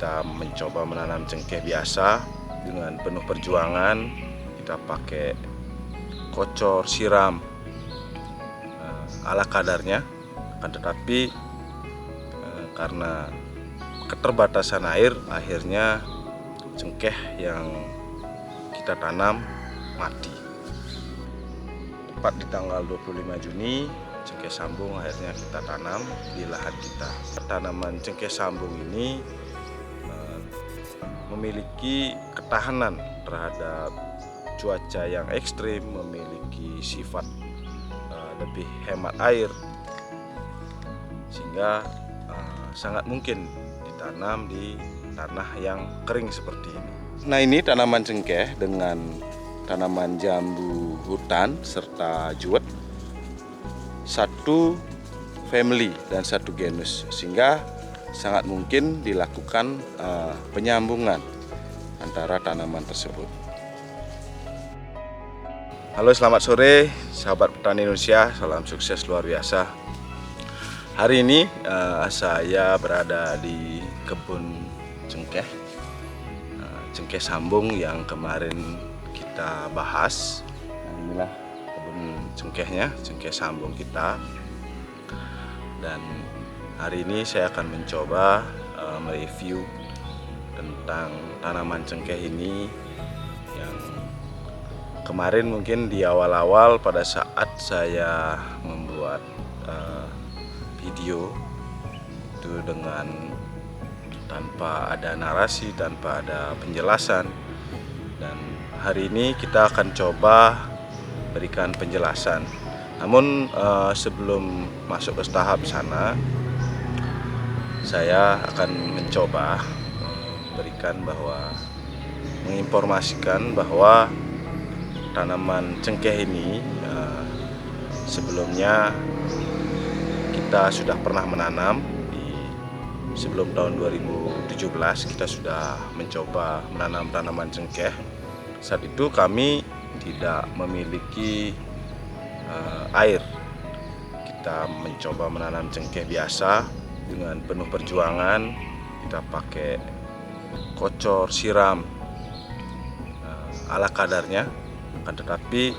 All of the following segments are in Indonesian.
kita mencoba menanam cengkeh biasa dengan penuh perjuangan. Kita pakai kocor, siram ala kadarnya. Akan tetapi karena keterbatasan air, akhirnya cengkeh yang kita tanam mati. Tepat di tanggal 25 Juni, cengkeh sambung akhirnya kita tanam di lahan kita. Tanaman cengkeh sambung ini memiliki ketahanan terhadap cuaca yang ekstrim, memiliki sifat lebih hemat air, sehingga sangat mungkin ditanam di tanah yang kering seperti ini. Nah, ini tanaman cengkeh dengan tanaman jambu hutan serta juwet, satu family dan satu genus, sehingga sangat mungkin dilakukan penyambungan antara tanaman tersebut. Halo, selamat sore sahabat petani Indonesia, salam sukses luar biasa. Hari ini saya berada di kebun cengkeh, cengkeh sambung yang kemarin kita bahas. Inilah kebun cengkehnya, cengkeh sambung kita. Dan hari ini saya akan mencoba mereview tentang tanaman cengkeh ini yang kemarin mungkin di awal-awal pada saat saya membuat video itu dengan tanpa ada narasi, tanpa ada penjelasan. Dan hari ini kita akan coba berikan penjelasan. Namun sebelum masuk ke tahap sana, saya akan mencoba menginformasikan bahwa tanaman cengkeh ini sebelumnya kita sudah pernah menanam sebelum tahun 2017. Kita sudah mencoba menanam tanaman cengkeh. Saat itu kami tidak memiliki air. Kita mencoba menanam cengkeh biasa dengan penuh perjuangan. Kita pakai kocor, siram ala kadarnya. Akan tetapi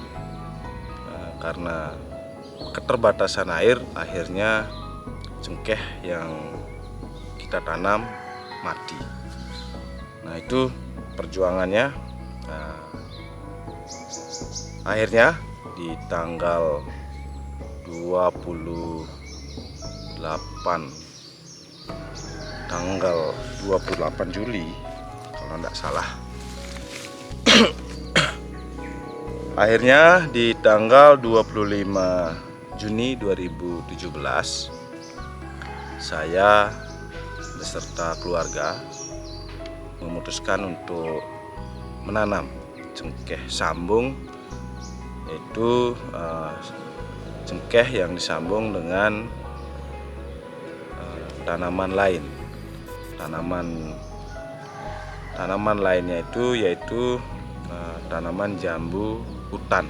karena keterbatasan air, akhirnya cengkeh yang kita tanam mati. Nah, itu perjuangannya. Akhirnya di tanggal 28 Juli kalau tidak salah. Akhirnya di tanggal 25 Juni 2017 saya beserta keluarga memutuskan untuk menanam cengkeh sambung, yaitu cengkeh yang disambung dengan tanaman lain. Tanaman lainnya yaitu tanaman jambu hutan.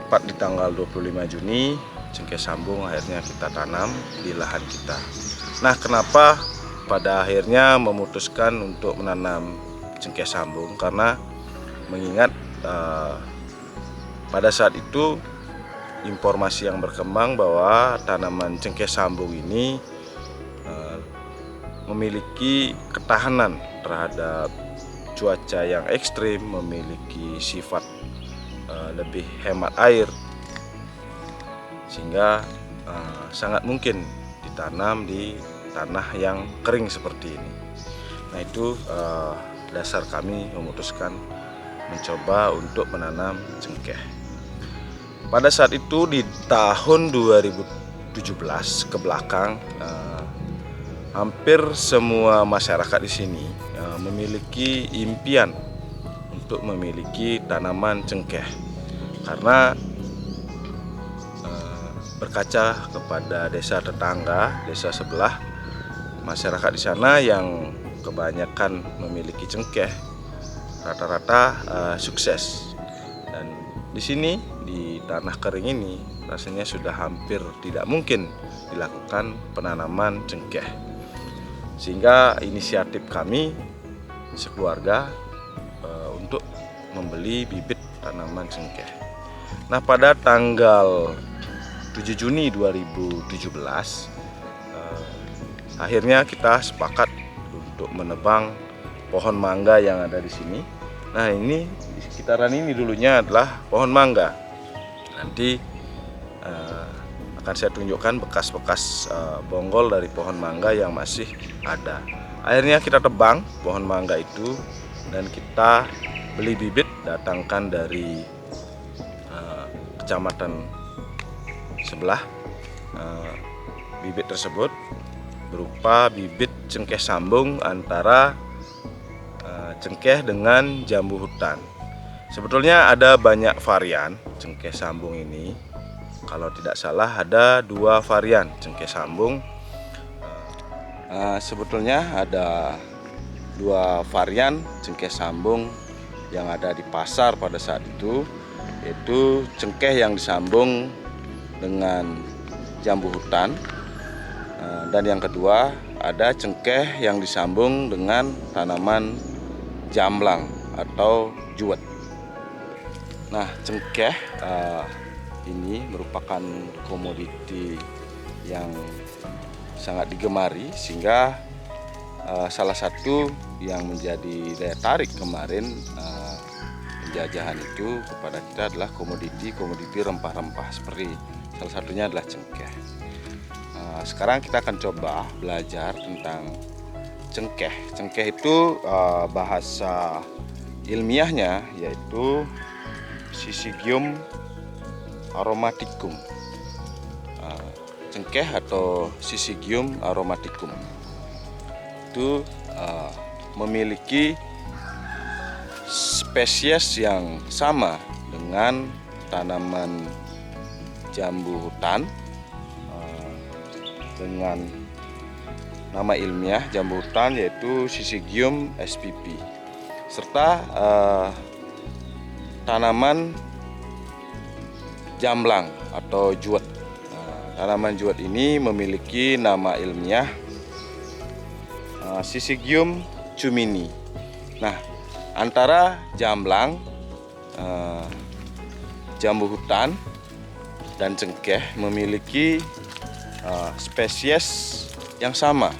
Tepat di tanggal 25 Juni, cengkeh sambung akhirnya kita tanam di lahan kita. Nah, kenapa pada akhirnya memutuskan untuk menanam cengkeh sambung? Karena mengingat pada saat itu informasi yang berkembang bahwa tanaman cengkeh sambung ini memiliki ketahanan terhadap cuaca yang ekstrim, memiliki sifat lebih hemat air, sehingga sangat mungkin ditanam di tanah yang kering seperti ini. Nah, itu dasar kami memutuskan mencoba untuk menanam cengkeh. Pada saat itu di tahun 2017 ke belakang, hampir semua masyarakat di sini memiliki impian untuk memiliki tanaman cengkeh, karena berkaca kepada desa tetangga, desa sebelah, masyarakat di sana yang kebanyakan memiliki cengkeh rata-rata sukses. Dan di sini di tanah kering ini rasanya sudah hampir tidak mungkin dilakukan penanaman cengkeh. Sehingga inisiatif kami sekeluarga untuk membeli bibit tanaman cengkeh. Nah, pada tanggal 7 Juni 2017 akhirnya kita sepakat untuk menebang pohon mangga yang ada di sini. Nah, ini di sekitaran ini dulunya adalah pohon mangga. Nanti akan saya tunjukkan bekas-bekas bonggol dari pohon mangga yang masih ada. Akhirnya kita tebang pohon mangga itu dan kita beli bibit, datangkan dari kecamatan sebelah. Bibit tersebut berupa bibit cengkeh sambung antara cengkeh dengan jambu hutan. Sebetulnya ada banyak varian cengkeh sambung ini. Kalau tidak salah ada 2 varian cengkeh sambung. Sebetulnya ada 2 varian cengkeh sambung yang ada di pasar pada saat itu, yaitu cengkeh yang disambung dengan jambu hutan, dan yang kedua ada cengkeh yang disambung dengan tanaman jamblang atau juwet. Nah, cengkeh ini merupakan komoditi yang sangat digemari, sehingga salah satu yang menjadi daya tarik kemarin penjajahan itu kepada kita adalah komoditi rempah-rempah, seperti salah satunya adalah cengkeh. Sekarang kita akan coba belajar tentang cengkeh. Cengkeh itu bahasa ilmiahnya yaitu Syzygium aromaticum. Cengkeh atau Syzygium aromaticum itu memiliki spesies yang sama dengan tanaman jambu hutan dengan nama ilmiah jambu hutan yaitu Syzygium spp, serta tanaman jamblang atau juwet. Tanaman juwet ini memiliki nama ilmiah Syzygium cumini. Nah, antara jamblang, jambu hutan, dan cengkeh memiliki spesies yang sama.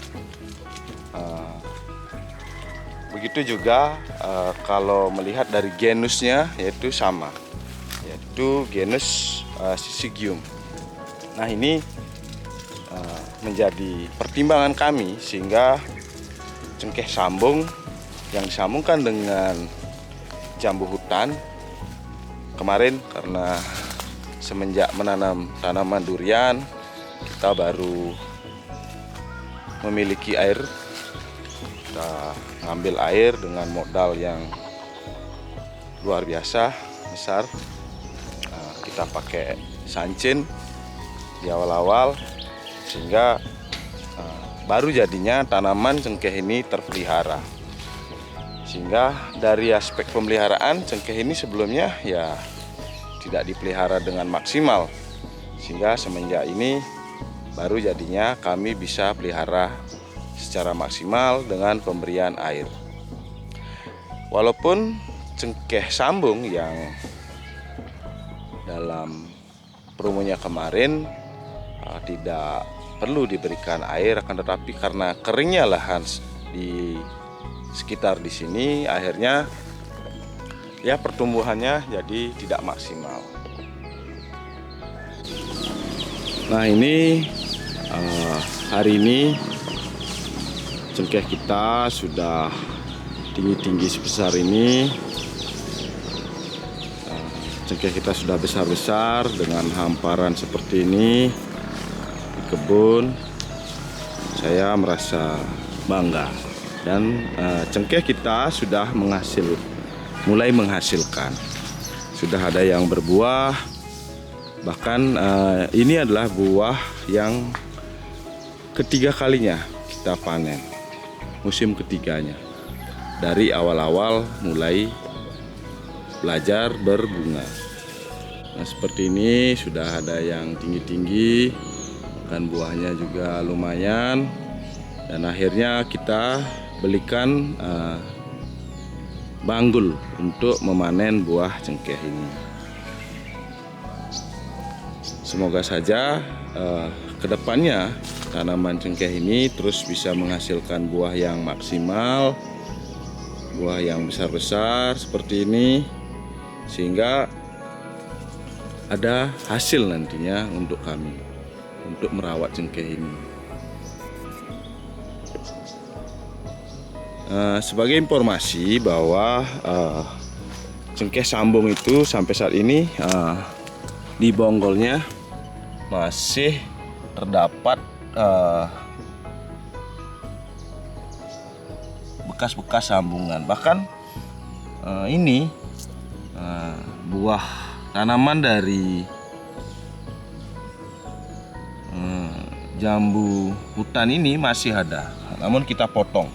Begitu juga kalau melihat dari genusnya, yaitu sama, yaitu genus Syzygium. Nah, ini menjadi pertimbangan kami sehingga cengkeh sambung yang disambungkan dengan jambu hutan kemarin, karena semenjak menanam tanaman durian kita baru memiliki air. Kita ngambil air dengan modal yang luar biasa besar. Kita pakai sancin di awal-awal, sehingga baru jadinya tanaman cengkeh ini terpelihara. Sehingga dari aspek pemeliharaan, cengkeh ini sebelumnya ya tidak dipelihara dengan maksimal, sehingga semenjak ini baru jadinya kami bisa pelihara secara maksimal dengan pemberian air. Walaupun cengkeh sambung yang dalam promonya kemarin tidak perlu diberikan air, akan tetapi karena keringnya lahan di sekitar di sini, akhirnya ya pertumbuhannya jadi tidak maksimal. Nah, ini hari ini cengkeh kita sudah tinggi-tinggi sebesar ini. Cengkeh kita sudah besar-besar dengan hamparan seperti ini di kebun. Saya merasa bangga, dan cengkeh kita sudah mulai menghasilkan. Sudah ada yang berbuah, bahkan ini adalah buah yang ketiga kalinya kita panen, musim ketiganya. Dari awal-awal mulai belajar berbunga. Nah, seperti ini sudah ada yang tinggi-tinggi, dan buahnya juga lumayan. Dan akhirnya kita belikan banggul untuk memanen buah cengkeh ini. Semoga saja kedepannya tanaman cengkeh ini terus bisa menghasilkan buah yang maksimal, buah yang besar-besar seperti ini, sehingga ada hasil nantinya untuk kami untuk merawat cengkeh ini. Sebagai informasi bahwa cengkeh sambung itu sampai saat ini di bonggolnya masih terdapat bekas-bekas sambungan. Bahkan ini buah tanaman dari jambu hutan ini masih ada, namun kita potong.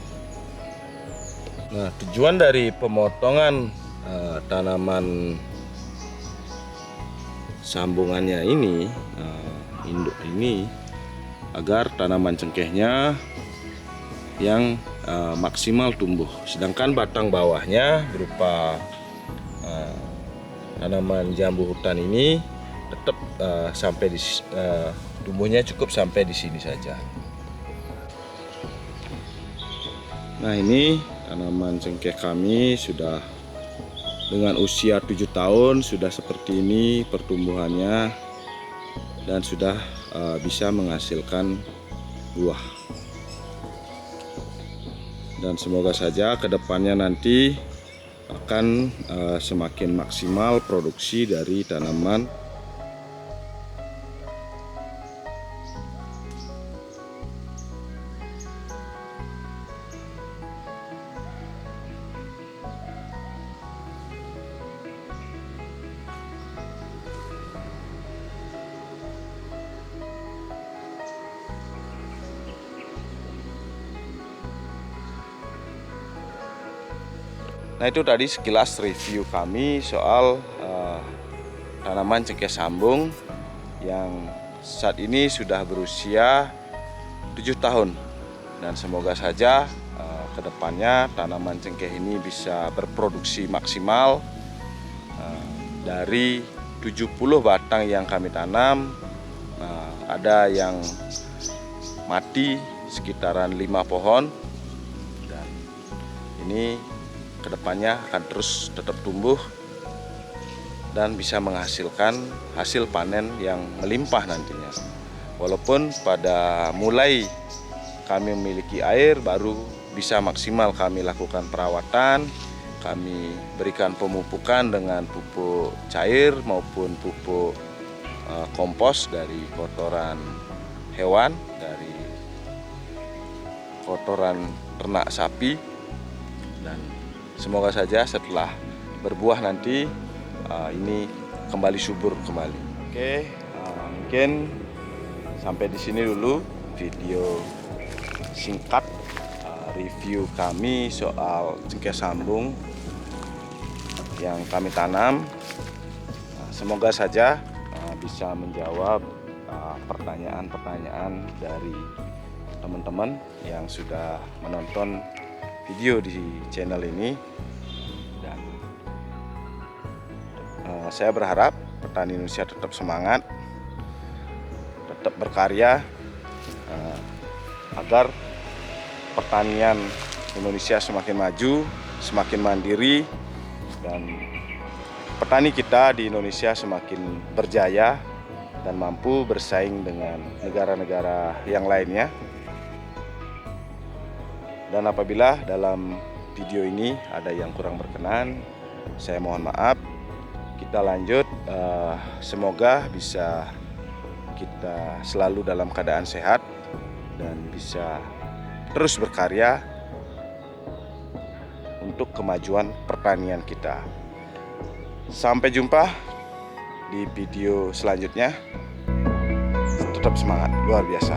Nah, tujuan dari pemotongan tanaman sambungannya ini, induk ini, agar tanaman cengkehnya yang maksimal tumbuh, sedangkan batang bawahnya berupa tanaman jambu hutan ini tetap sampai di tumbuhnya cukup sampai di sini saja. Nah, ini tanaman cengkeh kami sudah dengan usia 7 tahun sudah seperti ini pertumbuhannya, dan sudah bisa menghasilkan buah. Dan semoga saja kedepannya nanti akan semakin maksimal produksi dari tanaman. Nah, itu tadi sekilas review kami soal tanaman cengkeh sambung yang saat ini sudah berusia 7 tahun. Dan semoga saja kedepannya tanaman cengkeh ini bisa berproduksi maksimal. Dari 70 batang yang kami tanam, ada yang mati sekitaran 5 pohon, dan ini kedepannya akan terus tetap tumbuh dan bisa menghasilkan hasil panen yang melimpah nantinya. Walaupun pada mulai kami memiliki air baru bisa maksimal kami lakukan perawatan, kami berikan pemupukan dengan pupuk cair maupun pupuk kompos dari kotoran hewan, dari kotoran ternak sapi, dan semoga saja setelah berbuah nanti ini kembali subur kembali. Oke, mungkin sampai di sini dulu video singkat review kami soal cengkeh sambung yang kami tanam. Semoga saja bisa menjawab pertanyaan-pertanyaan dari teman-teman yang sudah menonton video di channel ini. Dan saya berharap petani Indonesia tetap semangat, tetap berkarya, agar pertanian Indonesia semakin maju, semakin mandiri, dan petani kita di Indonesia semakin berjaya dan mampu bersaing dengan negara-negara yang lainnya. Dan apabila dalam video ini ada yang kurang berkenan, saya mohon maaf. Kita lanjut, semoga bisa kita selalu dalam keadaan sehat dan bisa terus berkarya untuk kemajuan pertanian kita. Sampai jumpa di video selanjutnya. Tetap semangat, luar biasa.